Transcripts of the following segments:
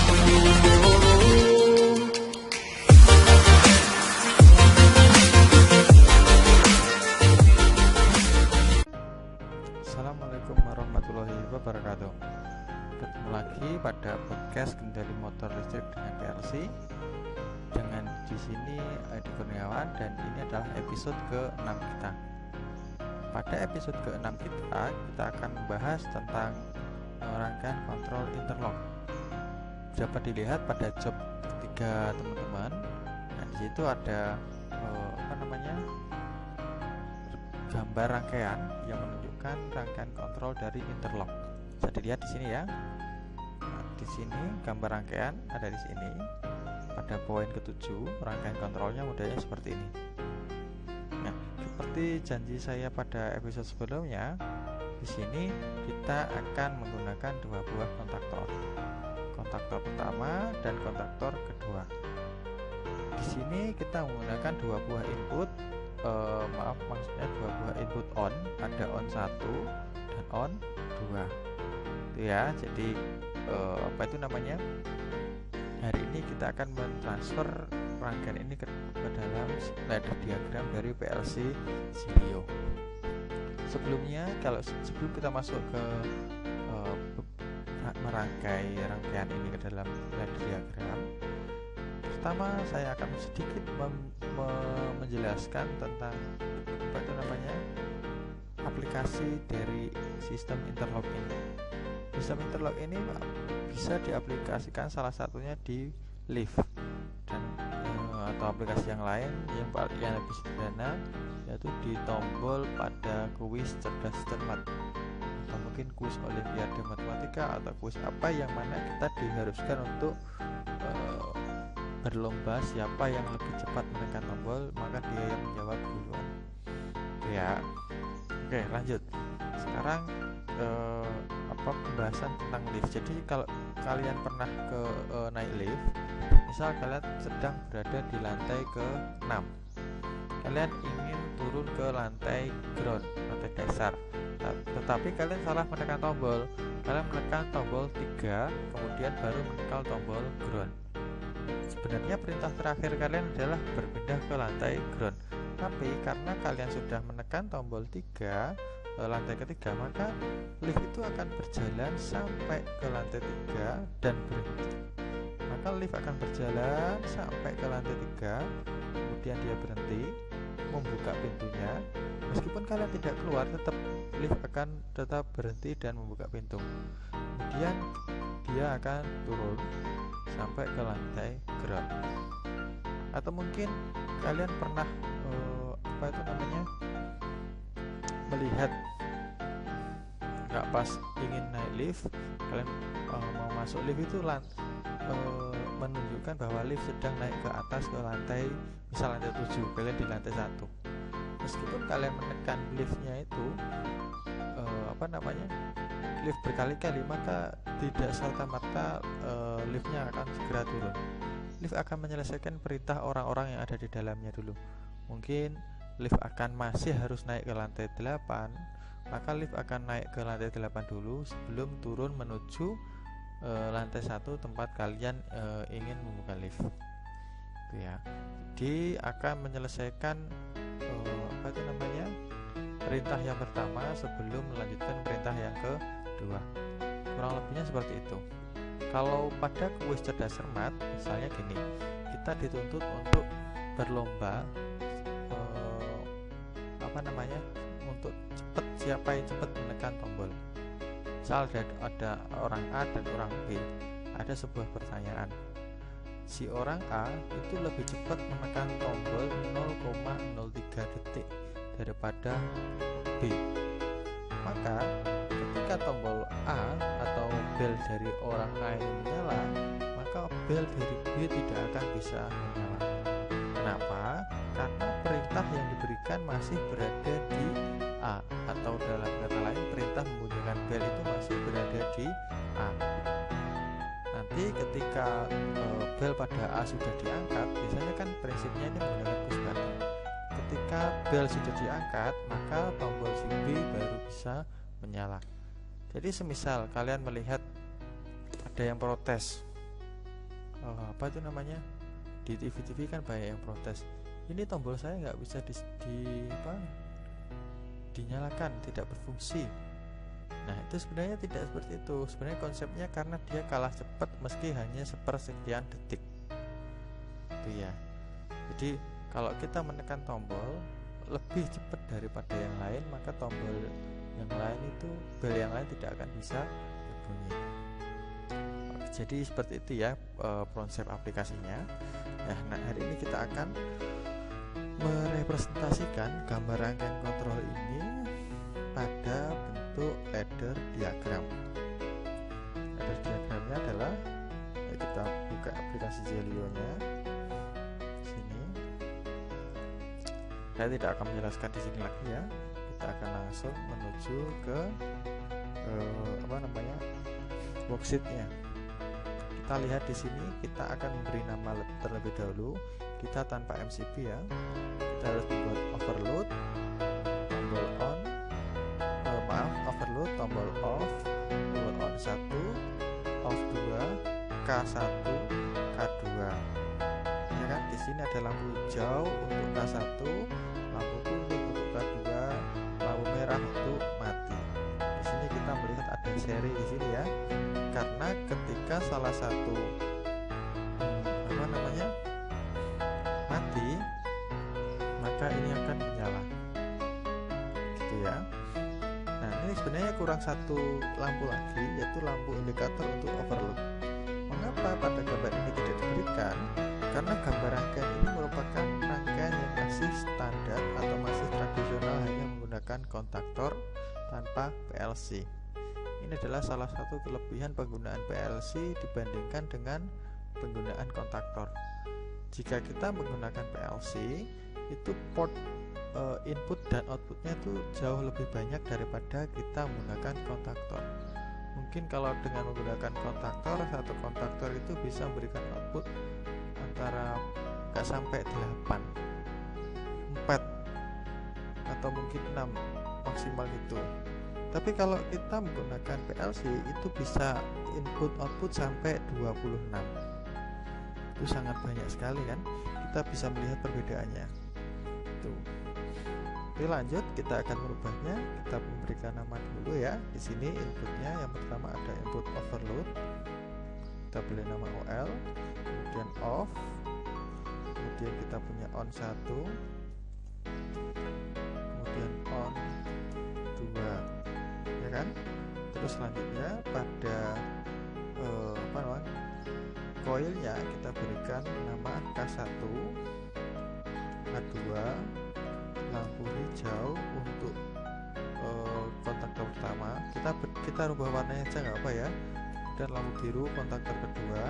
Assalamualaikum warahmatullahi wabarakatuh. Ketemu lagi pada podcast Kendali Motor Listrik dengan PLC. Dengan di sini Adi Kurniawan dan ini adalah episode ke-6 kita. Pada episode ke-6 kita akan membahas tentang rangkaian kontrol interlock. Dapat dilihat pada job ketiga teman-teman. Nah, di situ ada gambar rangkaian yang menunjukkan rangkaian kontrol dari interlock. Bisa dilihat di sini ya. Nah, di sini gambar rangkaian ada di sini. Pada poin ke-7 rangkaian kontrolnya modelnya seperti ini. Nah, seperti janji saya pada episode sebelumnya, di sini kita akan menggunakan dua buah kontaktor. Kontaktor pertama dan kontaktor kedua. Di sini kita menggunakan dua buah input. Maksudnya dua buah input on, ada on 1 dan on 2 itu ya. Jadi hari ini kita akan mentransfer rangkaian ini ke dalam ladder diagram dari PLC Zilio. Sebelum kita masuk ke merangkai rangkaian ini ke dalam ladder diagram, pertama saya akan sedikit menjelaskan tentang aplikasi dari sistem interlock ini. Sistem interlock ini bisa diaplikasikan salah satunya di lift dan atau aplikasi yang lain yang lebih sederhana, yaitu di tombol pada kuis cerdas cermat atau mungkin kuis olimpiade matematika atau kuis apa yang mana kita diharuskan untuk berlomba siapa yang lebih cepat menekan tombol, maka dia yang menjawab duluan ya. Oke, lanjut. Sekarang pembahasan tentang lift. Jadi kalau kalian pernah naik lift, misal kalian sedang berada di lantai ke-6, kalian ingin turun ke lantai ground, lantai dasar, tetapi kalian salah menekan tombol. Kalian menekan tombol 3, kemudian baru menekan tombol ground. Sebenarnya perintah terakhir kalian adalah berpindah ke lantai ground, tapi karena kalian sudah menekan tombol 3, lantai ketiga, maka lift itu akan berjalan sampai ke lantai 3 dan berhenti. Maka lift akan berjalan sampai ke lantai 3, kemudian dia berhenti, membuka pintunya. Meskipun kalian tidak keluar, lift akan tetap berhenti dan membuka pintu. Kemudian dia akan turun sampai ke lantai ground. Atau mungkin kalian pernah melihat nggak pas ingin naik lift, kalian mau masuk lift itu menunjukkan bahwa lift sedang naik ke atas ke lantai, misal lantai 7, kalian di lantai 1. Meskipun kalian menekan liftnya itu lift berkali-kali, maka tidak serta-merta liftnya akan segera turun. Lift akan menyelesaikan perintah orang-orang yang ada di dalamnya dulu. Mungkin lift akan masih harus naik ke lantai 8, maka lift akan naik ke lantai 8 dulu sebelum turun menuju lantai 1 tempat kalian ingin membuka lift. Itu ya. Jadi akan menyelesaikan perintah yang pertama sebelum melanjutkan perintah yang kedua. Kurang lebihnya seperti itu. Kalau pada kuis cerdas cermat, misalnya gini, kita dituntut untuk berlomba untuk siapa yang cepat menekan tombol. Misal ada orang A dan orang B, ada sebuah pertanyaan. Si orang A itu lebih cepat menekan tombol 0,03 detik daripada B. Maka ketika tombol A atau bel dari orang A ini menyala, maka bel dari B tidak akan bisa menyala. Kenapa? Karena perintah yang diberikan masih berada di A, atau dalam kata lain perintah membunyikan bel itu masih berada di A. Nanti ketika bel pada A sudah diangkat, biasanya kan prinsipnya ini menggunakan push button. Ketika bel sudah diangkat, maka tombol si B baru bisa menyala. Jadi semisal kalian melihat ada yang protes, apa itu namanya, di TV kan banyak yang protes, ini tombol saya nggak bisa dinyalakan, tidak berfungsi. Nah itu sebenarnya tidak seperti itu. Sebenarnya konsepnya karena dia kalah cepat meski hanya sepersekian detik itu ya. Jadi kalau kita menekan tombol lebih cepat daripada yang lain, maka tombol yang lain itu, bel yang lain tidak akan bisa berbunyi. Jadi seperti itu ya konsep aplikasinya. Nah hari ini kita akan merepresentasikan gambar rangkaian kontrol ini pada bentuk ladder diagram. Ladder diagramnya adalah, kita buka aplikasi Zelio-nya. Sini. Saya tidak akan menjelaskan di sini lagi ya. Kita akan langsung menuju ke worksheet-nya. Kita lihat di sini, kita akan memberi nama terlebih dahulu. Kita tanpa MCP ya. Kita harus membuat overload, tombol on, overload, tombol off, tombol on 1, off 2, K1, K2. Ya kan? Di sini ada lampu hijau untuk K1, lampu kuning untuk K2, lampu merah untuk mati. Di sini kita melihat ada seri di sini ya. Karena ketika salah satu mati, maka ini akan menyala gitu ya. Nah ini sebenarnya kurang satu lampu lagi, yaitu lampu indikator untuk overload. Mengapa pada gambar ini tidak diberikan? Karena gambar rangkaian ini merupakan rangkaian yang masih standar atau masih tradisional, hanya menggunakan kontaktor tanpa PLC. Ini adalah salah satu kelebihan penggunaan PLC dibandingkan dengan penggunaan kontaktor. Jika kita menggunakan PLC, itu port input dan outputnya itu jauh lebih banyak daripada kita menggunakan kontaktor. Mungkin kalau dengan menggunakan kontaktor, satu kontaktor itu bisa memberikan output antara nggak sampai 8, 4 atau mungkin 6 maksimal gitu. Tapi kalau kita menggunakan PLC itu bisa input output sampai 26. Itu sangat banyak sekali kan. Kita bisa melihat perbedaannya. Tuh. Oke, lanjut, kita akan merubahnya. Kita memberikan nama dulu ya. Di sini inputnya yang pertama ada input overload. Kita beri nama OL, kemudian off. Kemudian kita punya on 1. Kemudian on 2. Ya kan? Terus selanjutnya pada koilnya kita berikan nama K1, K2, lampu hijau untuk kontaktor pertama. Kita rubah warnanya aja nggak apa ya. Dan lampu biru kontaktor kedua,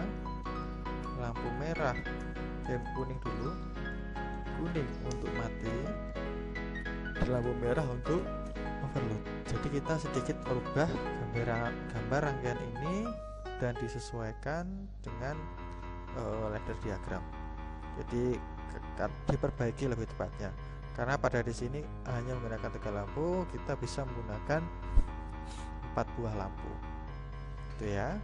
lampu merah, kuning dulu, kuning untuk mati, dan lampu merah untuk overload. Jadi kita sedikit merubah gambar rangkaian ini dan disesuaikan dengan ladder diagram. Jadi diperbaiki lebih tepatnya. Karena pada di sini hanya menggunakan 3 lampu, kita bisa menggunakan 4 buah lampu. Itu ya.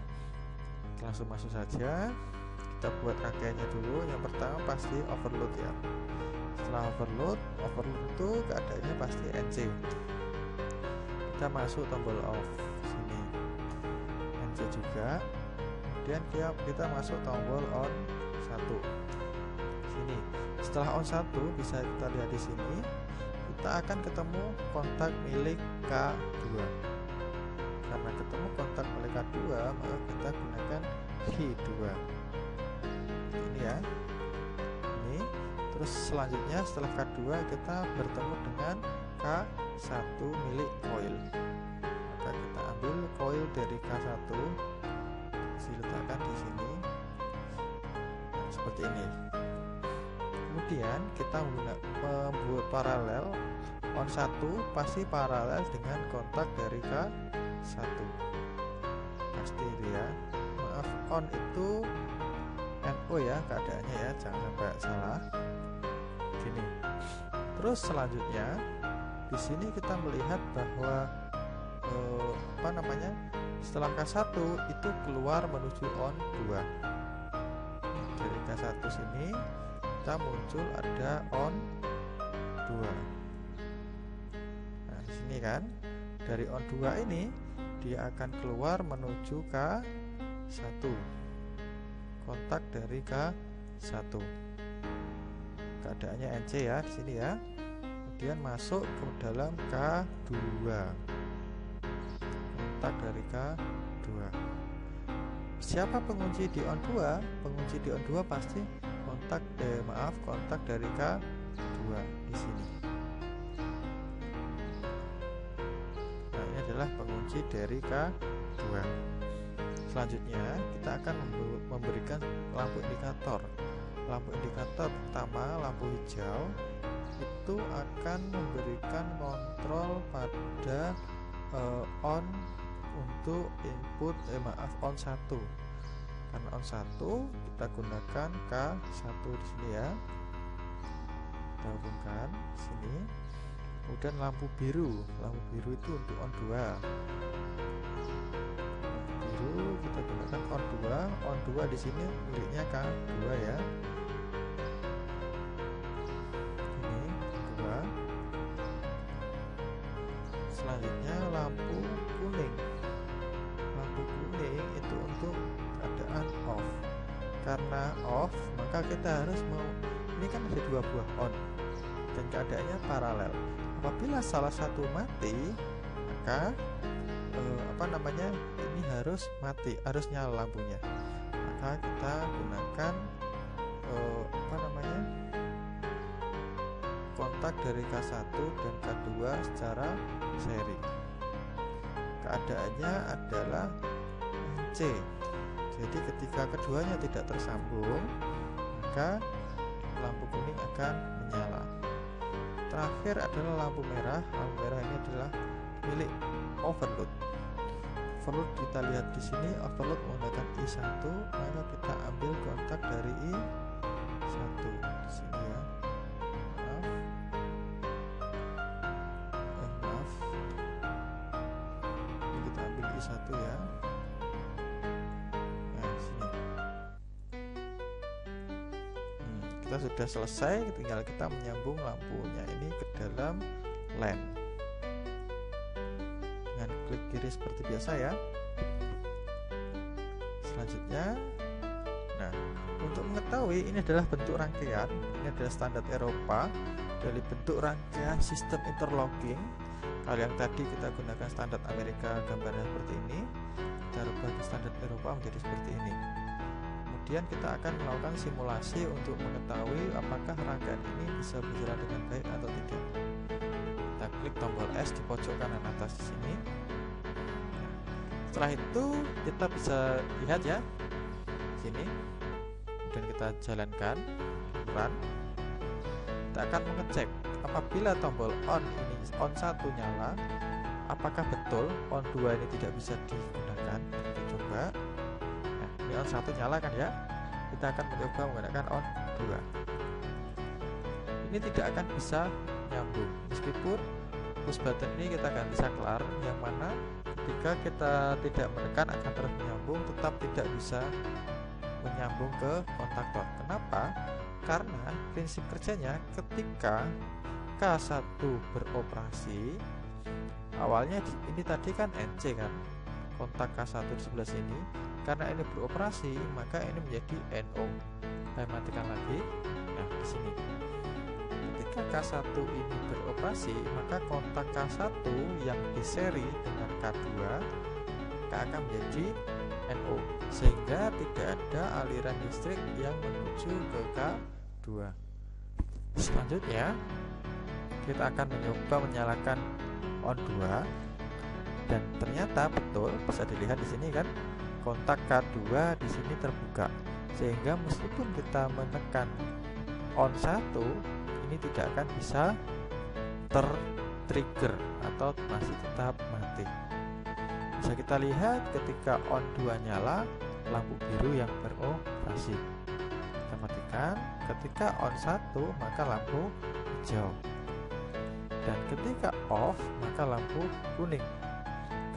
Langsung masuk saja. Kita buat rangkaiannya dulu. Yang pertama pasti overload ya. Setelah overload itu keadaannya pasti NC. Kita masuk tombol off sini, NC juga. Kemudian kita masuk tombol on 1 sini. Setelah on 1 bisa kita lihat di sini, kita akan ketemu kontak milik K2. Karena ketemu kontak milik K2, maka kita gunakan K2 ini ya. Ini terus selanjutnya setelah K2 kita bertemu dengan K1 milik coil. Maka kita ambil coil dari K1, diletakkan di sini seperti ini. Kemudian kita membuat paralel. On 1 pasti paralel dengan kontak dari K1. Pasti itu ya. Maaf, on itu NO ya keadaannya ya, jangan sampai salah. Gini. Terus selanjutnya di sini kita melihat bahwa setelah K1 itu keluar menuju on 2. dari K1 sini kita muncul ada on 2. Nah, di sini kan dari on 2 ini dia akan keluar menuju K1. Kontak dari K1. Keadaannya NC ya di sini ya. Kemudian masuk ke dalam K2. Kontak dari K2. Siapa pengunci di on 2? Pengunci di on 2 pasti kontak dari K2 di sini. Nah, ini adalah pengunci dari K2. Selanjutnya kita akan memberikan lampu indikator. Lampu indikator pertama, lampu hijau, itu akan memberikan kontrol pada on untuk input on 1. Karena on 1 kita gunakan K1 di sini ya. Kita hubungkan di sini. Kemudian lampu biru itu untuk on 2. Lampu biru kita gunakan on 2. On 2 di sini miliknya K2 ya. Ini 2. Selanjutnya lampu kuning. Lampu kuning itu untuk keadaan off. Karena off, maka kita harus ini kan ada 2 buah on dan keadaannya paralel. Apabila salah satu mati, maka ini harus mati, harus nyala lampunya. Maka kita gunakan kontak dari K1 dan K2 secara seri. Keadaannya adalah C. Jadi ketika keduanya tidak tersambung, maka lampu kuning akan menyala. Terakhir adalah lampu merah. Lampu merah ini adalah milik overload. Overload kita lihat di sini, overload menggunakan I1, maka kita ambil kontak dari I1 di sini ya. Maaf. Ini kita ambil I1 ya. Kita sudah selesai, tinggal kita menyambung lampunya ini ke dalam LAN dengan klik kiri seperti biasa ya. Selanjutnya, nah untuk mengetahui ini adalah bentuk rangkaian, ini adalah standar Eropa dari bentuk rangkaian sistem interlocking. Kalau yang tadi kita gunakan standar Amerika gambarnya seperti ini, kita rubah ke standar Eropa menjadi seperti ini. Kemudian kita akan melakukan simulasi untuk mengetahui apakah rangkaian ini bisa berjalan dengan baik atau tidak. Kita klik tombol S di pojok kanan atas di sini. Setelah itu kita bisa lihat ya di sini. Kemudian kita jalankan run. Kita akan mengecek apabila tombol on 1 nyala, apakah betul on 2 ini tidak bisa digunakan. Kita coba. On 1 nyala kan ya, kita akan mencoba menggunakan on 2. Ini tidak akan bisa nyambung, meskipun push button ini kita akan bisa kelar, yang mana ketika kita tidak menekan akan terus menyambung, tetap tidak bisa menyambung ke kontaktor. Kenapa? Karena prinsip kerjanya ketika K1 beroperasi, awalnya ini tadi kan NC kan, kontak K1 di sebelah sini. Karena ini beroperasi, maka ini menjadi NO. Saya matikan lagi. Nah, di sini. Ketika K1 ini beroperasi, maka kontak K1 yang diseri dengan K2 akan menjadi NO, sehingga tidak ada aliran listrik yang menuju ke K2. Selanjutnya, kita akan mencoba menyalakan on 2, dan ternyata betul bisa dilihat di sini kan. Kontak K2 di sini terbuka, sehingga meskipun kita menekan on 1 ini tidak akan bisa tertrigger atau masih tetap mati. Bisa kita lihat ketika on 2 nyala, lampu biru yang beroperasi. Kita matikan. Ketika on 1 maka lampu hijau, dan ketika off maka lampu kuning.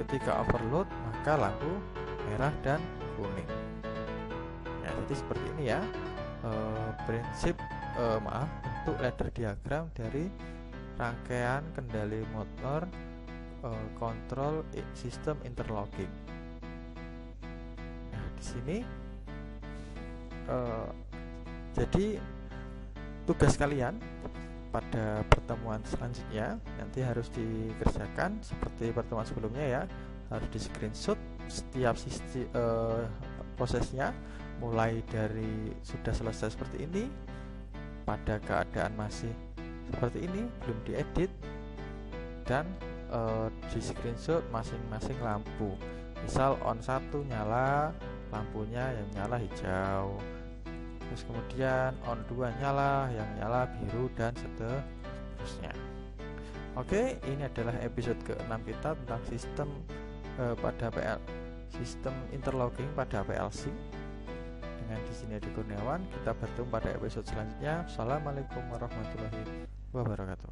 Ketika overload maka lampu merah dan kuning. Ya, jadi seperti ini ya prinsip bentuk ladder diagram dari rangkaian kendali motor kontrol sistem interlocking. Nah, di sini jadi tugas kalian pada pertemuan selanjutnya nanti harus dikerjakan seperti pertemuan sebelumnya ya, harus di screenshot setiap prosesnya mulai dari sudah selesai seperti ini, pada keadaan masih seperti ini belum diedit, dan di screenshot masing-masing lampu, misal on 1 nyala lampunya yang nyala hijau, terus kemudian on 2 nyala yang nyala biru, dan seterusnya. Oke, ini adalah episode ke-6 kita tentang sistem sistem interlocking pada PLC. Dengan di sini Adi Kurniawan, kita bertemu pada episode selanjutnya. Assalamualaikum warahmatullahi wabarakatuh.